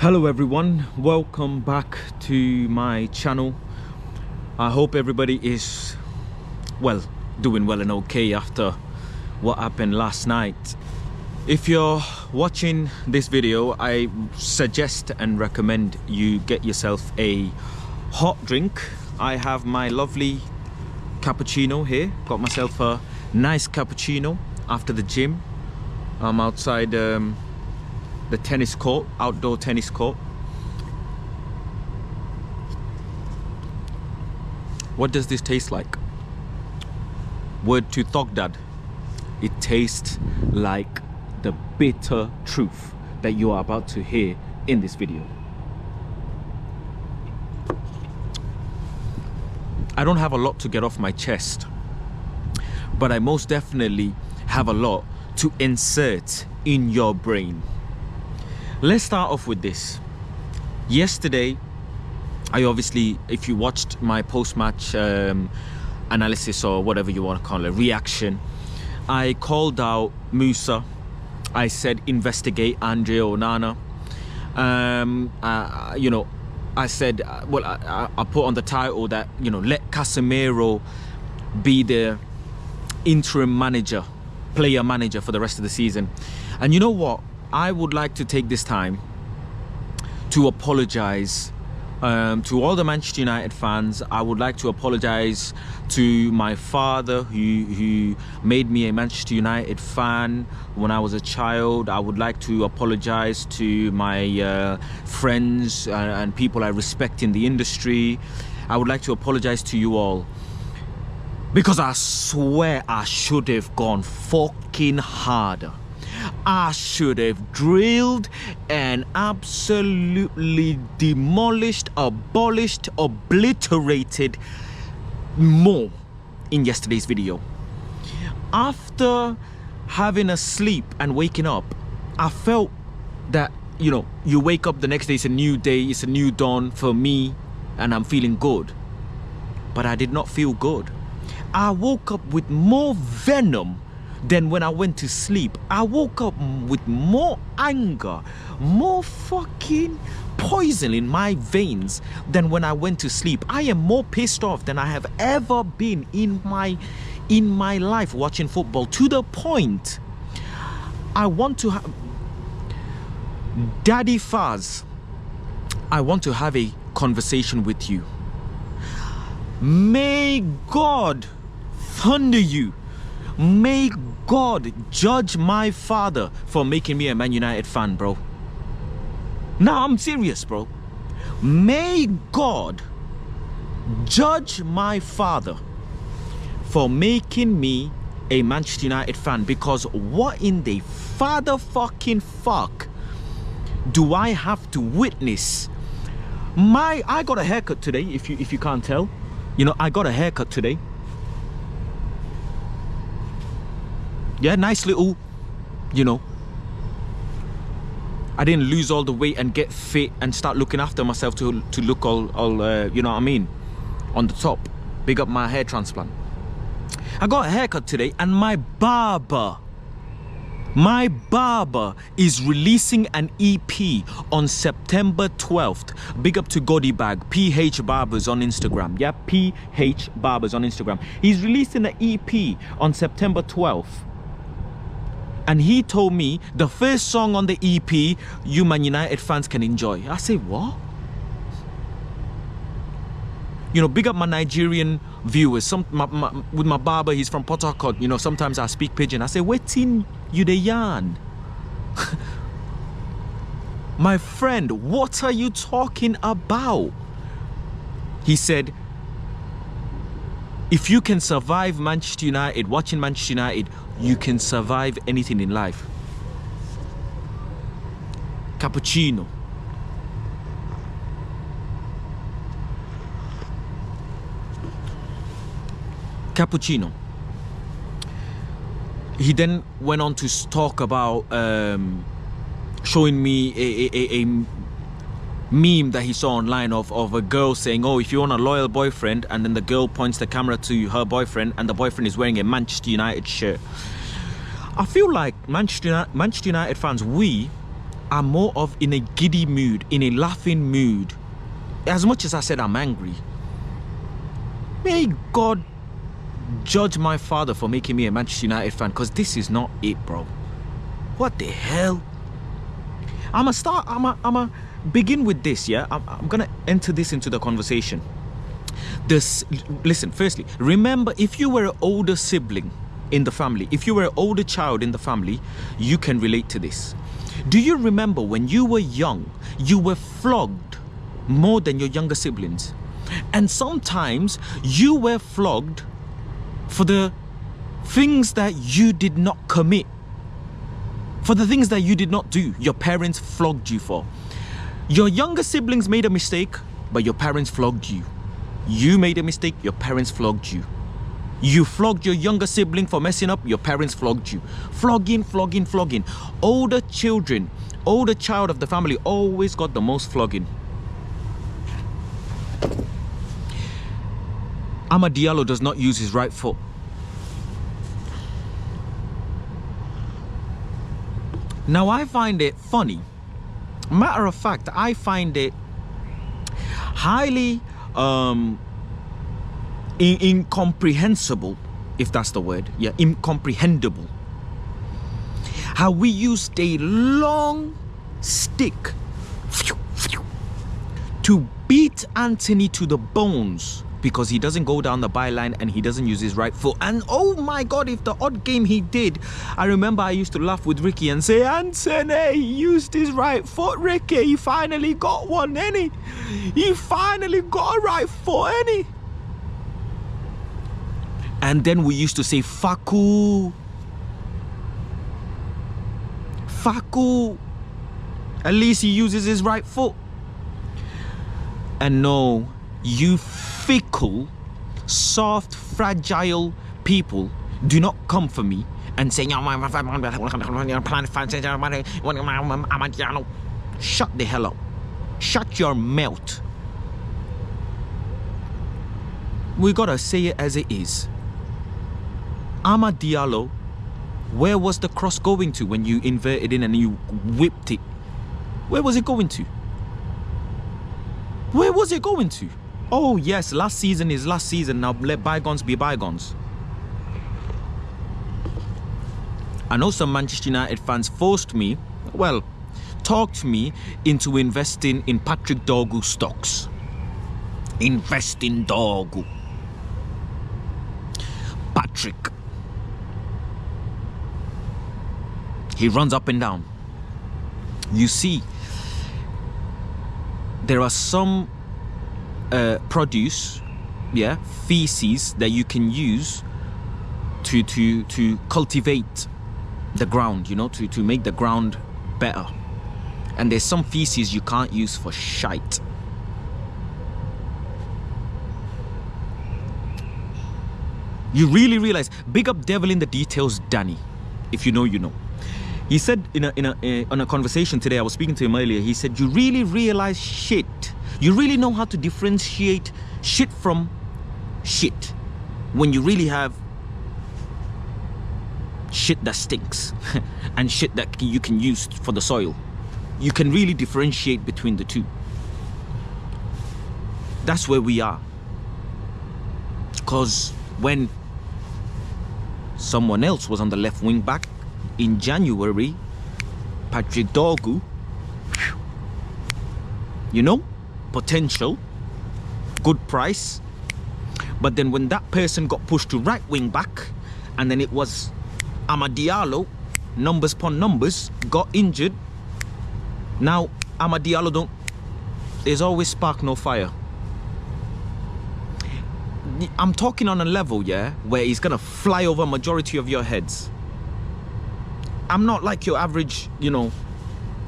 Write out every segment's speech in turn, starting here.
Hello everyone, welcome back to my channel. I hope everybody is doing well and okay after what happened last night. If you're watching this video, I suggest and recommend you get yourself a hot drink. I have my lovely cappuccino here. Got myself a nice cappuccino after the gym. I'm outside the tennis court, outdoor tennis court. What does this taste like? Word to kocked. It tastes like the bitter truth that you are about to hear in this video. I don't have a lot to get off my chest, but I most definitely have a lot to insert in your brain. Let's start off with this. Yesterday, I obviously, if you watched my post-match analysis or whatever you want to call it, reaction, I called out Musa. I said investigate Andre Onana. I said, I put on the title that, let Casemiro be the interim manager, player manager for the rest of the season. And you know what? I would like to take this time to apologize to all the Manchester United fans. I would like to apologize to my father who made me a Manchester United fan when I was a child. I would like to apologize to my friends and people I respect in the industry. I would like to apologize to you all, because I swear I should have gone fucking harder. I should have drilled and absolutely demolished, abolished, obliterated more in yesterday's video. After having a sleep and waking up, I felt that, you wake up the next day, it's a new day, it's a new dawn for me, and I'm feeling good. But I did not feel good. I woke up with more venom than when I went to sleep. I woke up with more anger, more fucking poison in my veins than when I went to sleep. I am more pissed off than I have ever been in my life watching football, to the point I want to have Daddy Faz, I want to have a conversation with you. May God thunder you. May God judge my father for making me a Man United fan, bro. Now I'm serious, bro. May God judge my father for making me a Manchester United fan, because what in the fucking fuck do I have to witness? I got a haircut today, if you can't tell. I got a haircut today. Yeah, nice little, I didn't lose all the weight and get fit and start looking after myself to look all you know what I mean, on the top. Big up my hair transplant. I got a haircut today, and my barber is releasing an EP on September 12th. Big up to Goddy Bag, PH Barbers on Instagram. Yeah, PH Barbers on Instagram. He's releasing an EP on September 12th. And he told me the first song on the EP, you Man United fans can enjoy. I say, what? Big up my Nigerian viewers. With my barber, he's from Port Harcourt. Sometimes I speak pidgin. I say, waiting you the yarn. My friend, what are you talking about? He said, if you can survive Manchester United, watching Manchester United, you can survive anything in life. Cappuccino. Cappuccino. He then went on to talk about showing me a meme that he saw online of a girl saying, oh, if you want a loyal boyfriend, and then the girl points the camera to her boyfriend and the boyfriend is wearing a Manchester United shirt. I feel like Manchester United fans, we I'm more of in a giddy mood, in a laughing mood. As much as I said I'm angry, may God judge my father for making me a Manchester United fan, because this is not it, bro. What the hell? I'ma begin with this, yeah? I'm gonna enter this into the conversation. Listen, firstly, remember, if you were an older sibling in the family, if you were an older child in the family, you can relate to this. Do you remember when you were young, you were flogged more than your younger siblings? And sometimes you were flogged for the things that you did not commit, for the things that you did not do. Your parents flogged you for. Your younger siblings made a mistake, but your parents flogged you. You made a mistake, your parents flogged you. You flogged your younger sibling for messing up, your parents flogged you. Flogging, flogging, flogging. Older children, older child of the family always got the most flogging. Amad Diallo does not use his right foot. Now, I find it funny. Matter of fact, I find it highly incomprehensible, if that's the word. Yeah, incomprehensible. How we used a long stick to beat Anthony to the bones because he doesn't go down the byline and he doesn't use his right foot. And oh my God, if the odd game he did, I remember I used to laugh with Ricky and say, Anthony, he used his right foot, Ricky. He finally got one, ain't he? He finally got a right foot, ain't he? And then we used to say, Fickle. Fickle. At least he uses his right foot. And no, you fickle, soft, fragile people do not come for me and say, shut the hell up. Shut your mouth. We gotta say it as it is. Amad Diallo, where was the cross going to when you inverted in and you whipped it? Where was it going to? Where was it going to? Oh yes, last season is last season. Now let bygones be bygones. I know some Manchester United fans forced me, well, talked me into investing in Patrick Dorgu stocks. Invest in Dorgu. Patrick. He runs up and down. You see, there are some produce, yeah, feces that you can use to cultivate the ground, you know, to make the ground better. And there's some feces you can't use for shite. You really realize, big up devil in the details, Danny. If you know, you know. He said on a conversation today, I was speaking to him earlier, he said, you really realize shit. You really know how to differentiate shit from shit when you really have shit that stinks and shit that you can use for the soil. You can really differentiate between the two. That's where we are. Because when someone else was on the left wing back in January, Patrick Dorgu, you know, potential, good price. But then when that person got pushed to right wing back, and then it was Amad Diallo, numbers upon numbers, got injured. Now Amad Diallo there's always spark, no fire. I'm talking on a level, yeah, where he's gonna fly over majority of your heads. I'm not like your average, you know,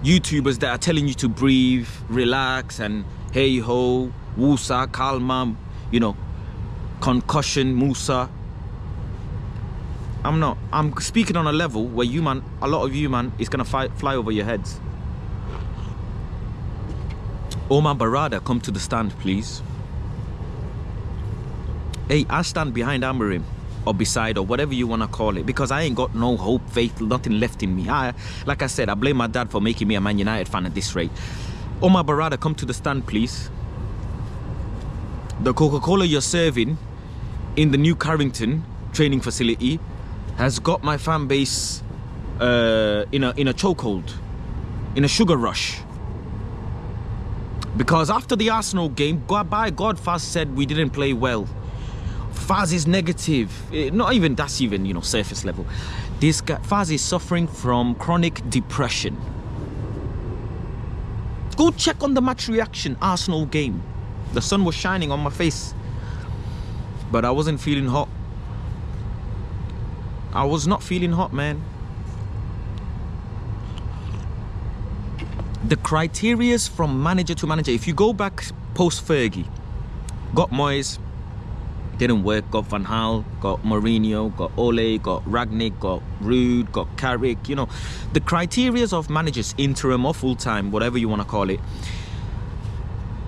YouTubers that are telling you to breathe, relax, and hey ho, Wusa, Kalma, you know, concussion, Musa. I'm not. I'm speaking on a level where you, man, a lot of you, man, is gonna fly over your heads. Omar Barada, come to the stand, please. Hey, I stand behind Amarim. or beside, or whatever you want to call it, because I ain't got no hope, faith, nothing left in me. Like I said, I blame my dad for making me a Man United fan at this rate. Omar Barada, come to the stand, please. The Coca-Cola you're serving in the new Carrington training facility has got my fan base in a chokehold, in a sugar rush. Because after the Arsenal game, by God, Faz said we didn't play well. Faz is negative. Not even, that's even, you know, surface level. This guy, Faz is suffering from chronic depression. Go check on the match reaction, Arsenal game. The sun was shining on my face. But I wasn't feeling hot. I was not feeling hot, man. The criterias from manager to manager, if you go back post Fergie, got Moyes, didn't work, got Van Gaal, got Mourinho, got Ole, got Ragnick, got Ruud, got Carrick, you know, the criterias of managers, interim or full-time, whatever you want to call it.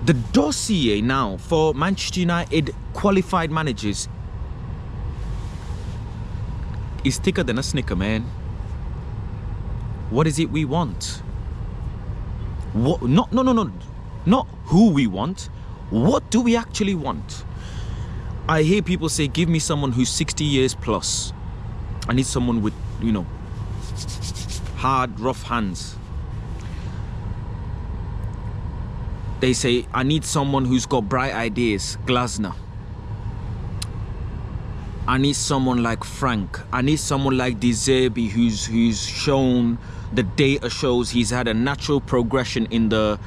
The dossier now for Manchester United qualified managers is thicker than a Snicker, man. What is it we want? What? No, not who we want. What do we actually want? I hear people say, give me someone who's 60 years plus. I need someone with, you know, hard, rough hands. They say, I need someone who's got bright ideas, Glasner. I need someone like Frank. I need someone like De Zerbi, who's shown, the data shows he's had a natural progression in the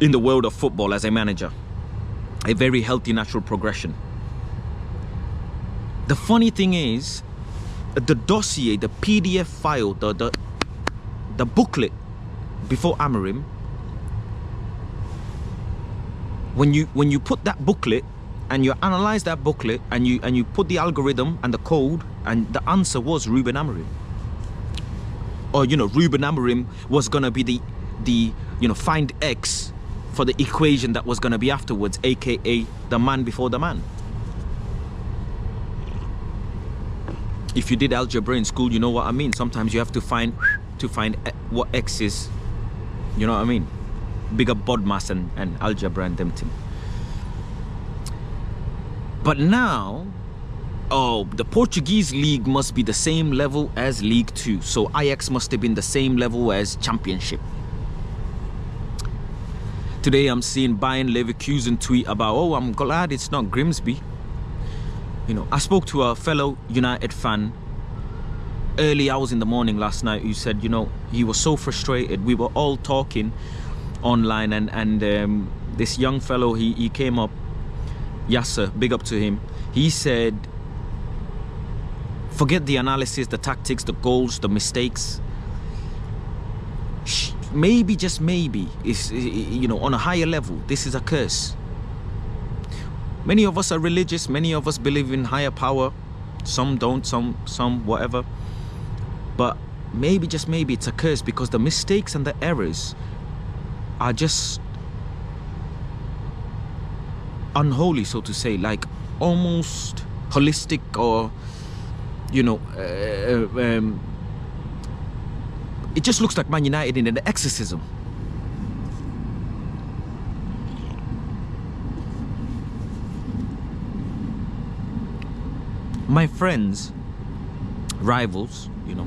world of football as a manager. A very healthy natural progression. The funny thing is, the dossier, the PDF file, the booklet before Amorim, when you put that booklet and you analyze that booklet and you put the algorithm and the code, and the answer was Ruben Amorim. Or, you know, Ruben Amorim was gonna be the you know, find X for the equation that was gonna be afterwards, aka the man before the man. If you did algebra in school, you know what I mean. Sometimes you have to find what X is. You know what I mean? Bigger BODMAS and algebra and them thing. But now, oh, the Portuguese league must be the same level as League 2. So Ajax must have been the same level as Championship. Today I'm seeing Bayern Leverkusen tweet about, oh, I'm glad it's not Grimsby. You know, I spoke to a fellow United fan early hours in the morning last night who said, you know, he was so frustrated. We were all talking online, and this young fellow, he came up, Yasser, big up to him. He said, forget the analysis, the tactics, the goals, the mistakes. Maybe, just maybe, is, you know, on a higher level, this is a curse. Many of us are religious, many of us believe in higher power. Some don't, some whatever. But maybe, just maybe, it's a curse, because the mistakes and the errors are just unholy, so to say, like almost holistic, or, you know, it just looks like Man United in an exorcism. My friends, rivals, you know,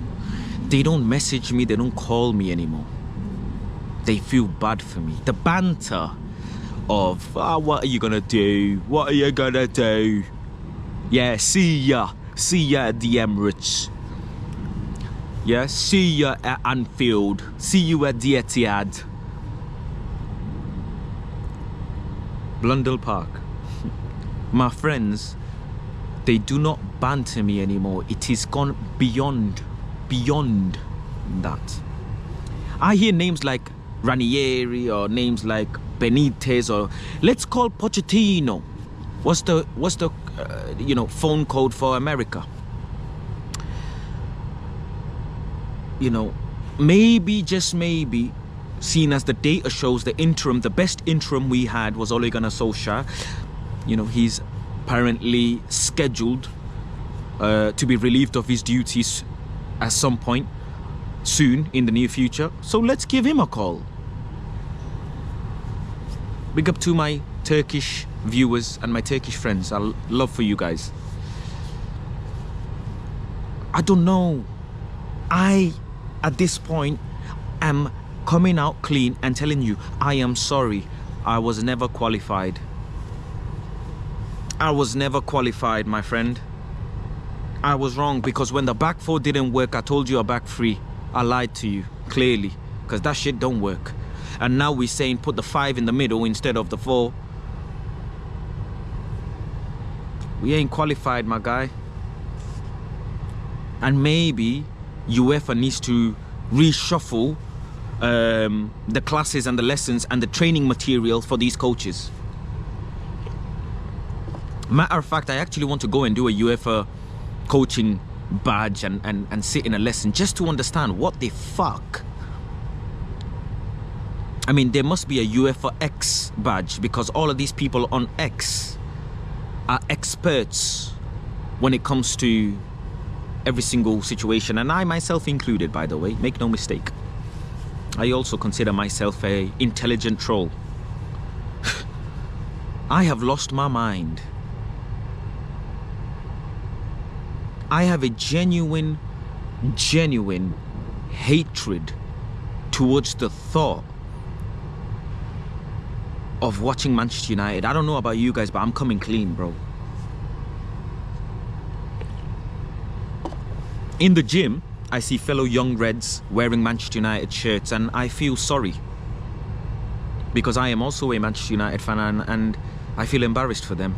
they don't message me, they don't call me anymore. They feel bad for me. The banter of, what are you gonna do? What are you gonna do? Yeah, see ya at the Emirates. Yeah, see ya at Anfield. See you at the Etihad. Blundell Park. My friends, they do not banter me anymore. It is gone beyond that. I hear names like Ranieri or names like Benitez, or let's call Pochettino. What's the you know, phone code for America? You know, maybe, just maybe, seen as the data shows, the interim, the best interim we had was Ole Gunnar Solskjaer. You know, he's apparently scheduled to be relieved of his duties at some point soon in the near future. So let's give him a call. Big up to my Turkish viewers and my Turkish friends. I love for you guys. I don't know. At this point, am coming out clean and telling you, I am sorry. I was never qualified. I was never qualified, my friend. I was wrong, because when the back four didn't work, I told you a back three. I lied to you, clearly, because that shit don't work. And now we're saying put the 5 in the middle instead of the 4. We ain't qualified, my guy. And maybe UEFA needs to reshuffle the classes and the lessons and the training material for these coaches. Matter of fact, I actually want to go and do a UEFA coaching badge and sit in a lesson just to understand what the fuck. I mean, there must be a UEFA X badge, because all of these people on X are experts when it comes to every single situation, and I myself included, by the way, make no mistake. I also consider myself a intelligent troll. I have lost my mind. I have a genuine hatred towards the thought of watching Manchester United. I don't know about you guys, but I'm coming clean, bro. In the gym, I see fellow young Reds wearing Manchester United shirts, and I feel sorry, because I am also a Manchester United fan, and I feel embarrassed for them.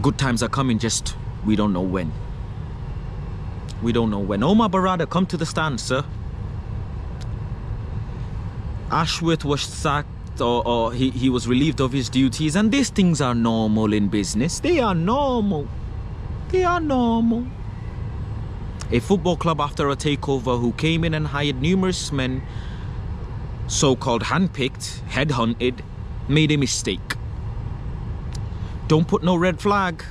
Good times are coming, just we don't know when. We don't know when. Omar Barada, come to the stand, sir. Ashworth was sacked, or he was relieved of his duties, and these things are normal in business. They are normal. They are normal. A football club, after a takeover, who came in and hired numerous men, so-called handpicked, headhunted, made a mistake. Don't put no red flag.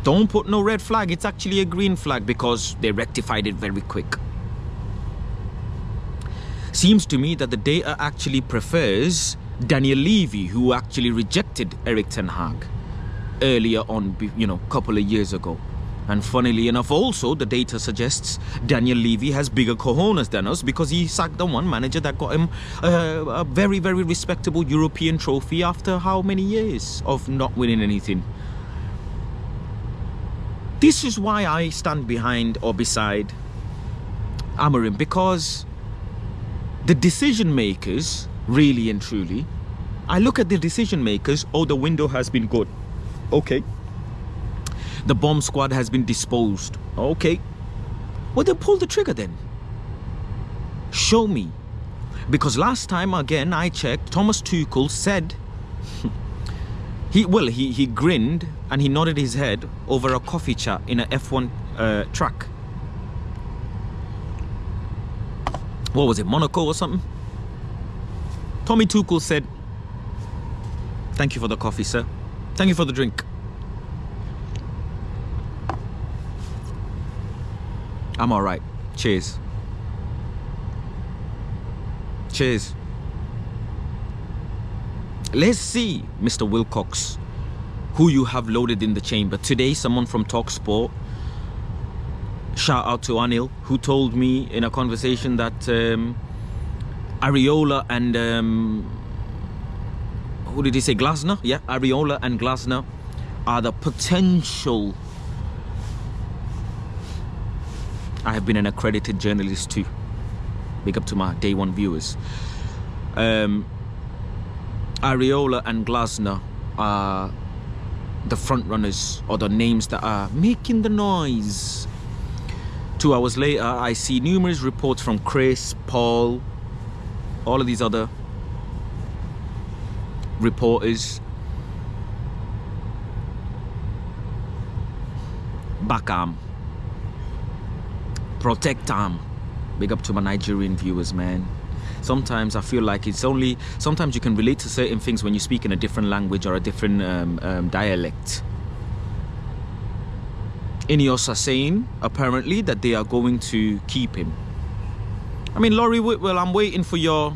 Don't put no red flag. It's actually a green flag, because they rectified it very quick. Seems to me that the data actually prefers Daniel Levy, who actually rejected Erik ten Hag earlier on, a couple of years ago. And funnily enough, also, the data suggests Daniel Levy has bigger cojones than us, because he sacked the one manager that got him a very, very respectable European trophy after how many years of not winning anything. This is why I stand behind or beside Amorim, because the decision makers, really and truly, I look at the decision makers. Oh, the window has been good. Okay. The bomb squad has been disposed. Okay. Well, then pull the trigger then. Show me. Because last time, again, I checked, Thomas Tuchel said, he grinned and he nodded his head over a coffee chat in an F1 track. What was it, Monaco or something? Tommy Tuchel said, "Thank you for the coffee, sir. Thank you for the drink. I'm all right. Cheers. Cheers." Let's see, Mr. Wilcox, who you have loaded in the chamber. Today, someone from TalkSport, shout out to Anil, who told me in a conversation that Areola and who did he say? Glasner? Yeah, Areola and Glasner are the potential. I have been an accredited journalist too. Big up to my day one viewers. Areola and Glasner are the front runners, or the names that are making the noise. 2 hours later, I see numerous reports from Chris, Paul, all of these other reporters. Back arm. Protect arm. Big up to my Nigerian viewers, man. Sometimes I feel like sometimes you can relate to certain things when you speak in a different language or a different dialect. Ineos are saying, apparently, that they are going to keep him. I mean, Laurie Whitwell, I'm waiting for your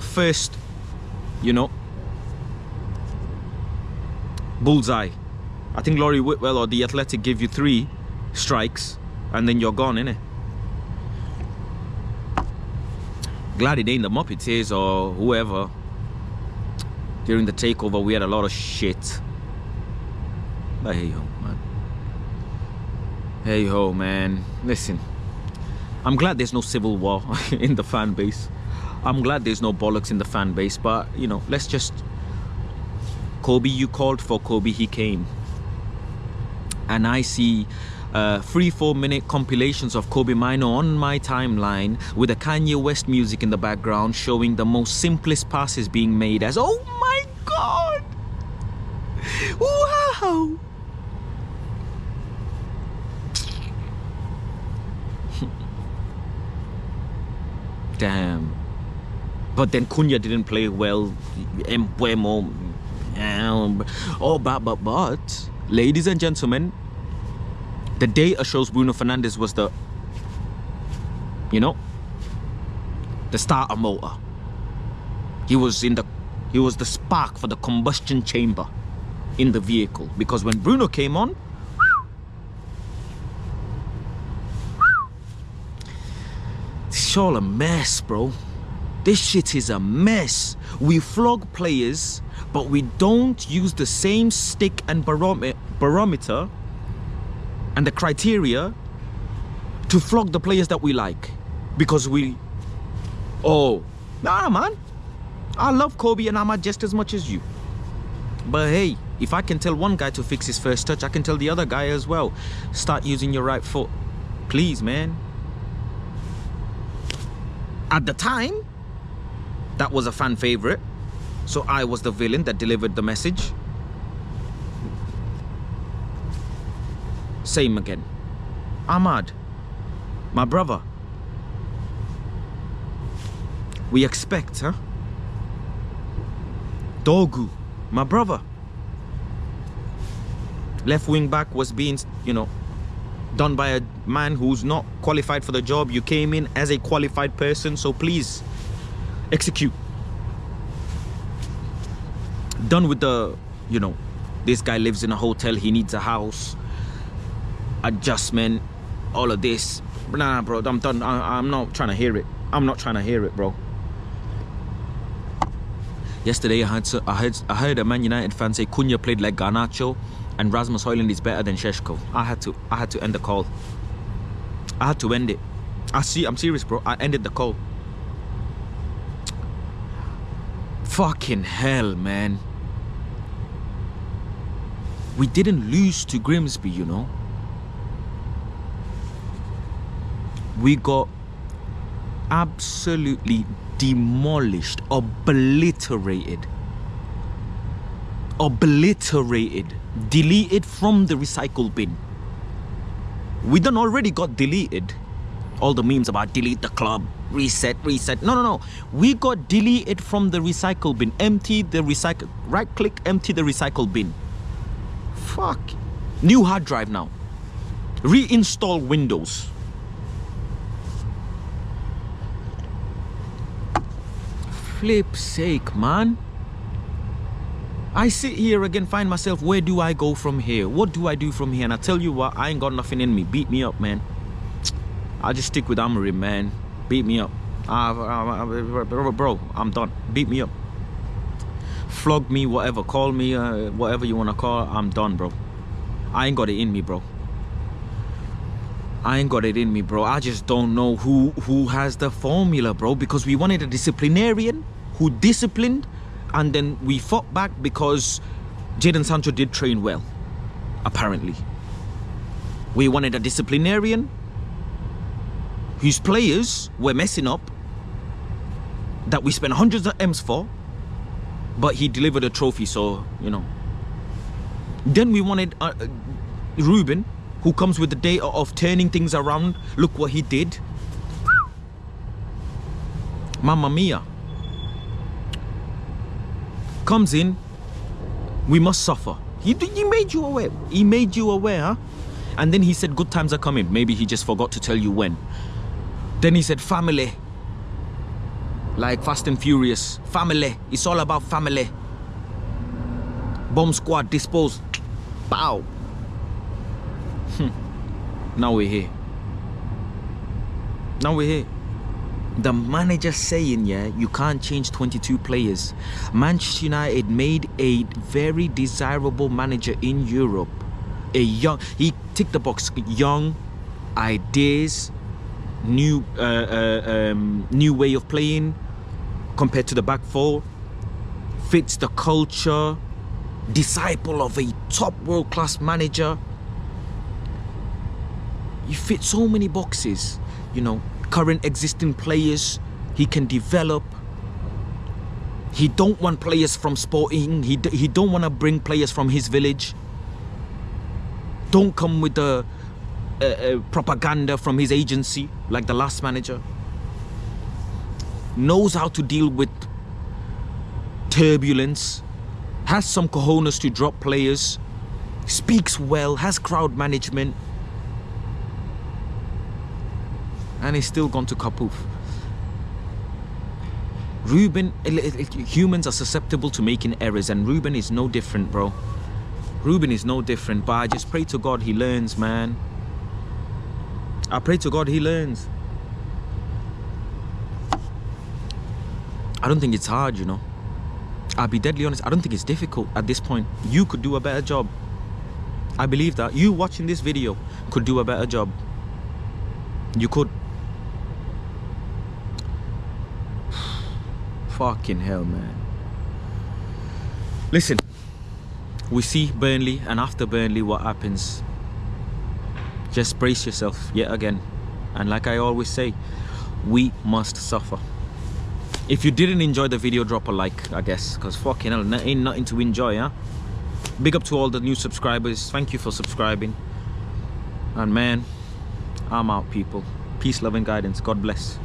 first, you know, bullseye. I think Laurie Whitwell or the Athletic give you 3 strikes and then you're gone, innit? Glad it ain't the Muppets or whoever. During the takeover, we had a lot of shit. But hey ho, man. Hey ho, man. Listen, I'm glad there's no civil war in the fan base. I'm glad there's no bollocks in the fan base. But, you know, let's just... Kobe, you called for Kobe, he came. And I see 3-4 minute compilations of Kobe Mino on my timeline with the Kanye West music in the background showing the most simplest passes being made as, oh my god, wow. Damn. But then Cunha didn't play well. Oh, but ladies and gentlemen, the data shows Bruno Fernandes was the, you know, the starter motor. He was the spark for the combustion chamber in the vehicle, because when Bruno came on, it's all a mess, bro. This shit is a mess. We flog players, but we don't use the same stick and barometer and the criteria to flog the players that we like. Because nah, man. I love Kobe and Ahmad just as much as you. But hey, if I can tell one guy to fix his first touch, I can tell the other guy as well. Start using your right foot. Please, man. At the time, that was a fan favorite. So I was the villain that delivered the message. Same again. Ahmad, my brother. We expect, huh? Dogu, my brother. Left wing back was being, you know, done by a man who's not qualified for the job. You came in as a qualified person, so please execute. Done with the, you know, this guy lives in a hotel, he needs a house, adjustment, all of this. Nah, bro, I'm done. I'm not trying to hear it. I'm not trying to hear it, bro. Yesterday, I heard a Man United fan say Cunha played like Garnacho and Rasmus Højlund is better than Šeško. I had to end the call. I had to end it. I'm serious, bro. I ended the call. Fucking hell, man. We didn't lose to Grimsby, you know. We got absolutely demolished, obliterated, deleted from the recycle bin. We done already got deleted. All the memes about delete the club, reset. No. We got deleted from the recycle bin. Empty the recycle, right click, empty the recycle bin. Fuck. New hard drive now. Reinstall Windows. Flip's sake, man. I sit here again, find myself, where do I go from here? What do I do from here? And I tell you what, I ain't got nothing in me. Beat me up, man. I'll just stick with Amorim, man. Beat me up. Bro, I'm done. Beat me up. Flog me, whatever. Call me, whatever you want to call. I'm done, bro. I ain't got it in me, bro. I ain't got it in me, bro. I just don't know who has the formula, bro. Because we wanted a disciplinarian who disciplined, and then we fought back because Jadon Sancho did train well, apparently. We wanted a disciplinarian whose players were messing up, that we spent hundreds of M's for, but he delivered a trophy, so, you know. Then we wanted Ruben, who comes with the data of turning things around. Look what he did. Mamma mia. Comes in, we must suffer. He made you aware. He made you aware, huh? And then he said good times are coming. Maybe he just forgot to tell you when. Then he said family. Like Fast and Furious. Family. It's all about family. Bomb squad disposed. Bow. Now we're here. Now we're here. The manager saying, yeah, you can't change 22 players. Manchester United made a very desirable manager in Europe. A young, he ticked the box. Young, ideas, new way of playing compared to the back four. Fits the culture. Disciple of a top world-class manager. You fit so many boxes, you know. Current existing players he can develop. He don't want players from Sporting. He don't want to bring players from his village. Don't come with the propaganda from his agency like the last manager. Knows how to deal with turbulence. Has some cojones to drop players. Speaks well. Has crowd management. And he's still gone to Kapuf. Ruben, humans are susceptible to making errors, and Ruben is no different, bro. Ruben is no different, but I just pray to God he learns, man. I pray to God he learns. I don't think it's hard, you know. I'll be deadly honest, I don't think it's difficult at this point. You could do a better job. I believe that. You watching this video could do a better job. You could. Fucking hell, man. Listen, we see Burnley, and after Burnley, what happens? Just brace yourself yet again. And like I always say, we must suffer. If you didn't enjoy the video, drop a like, I guess, because fucking hell, ain't nothing to enjoy, huh? Big up to all the new subscribers. Thank you for subscribing. And man, I'm out, people. Peace, love, and guidance. God bless.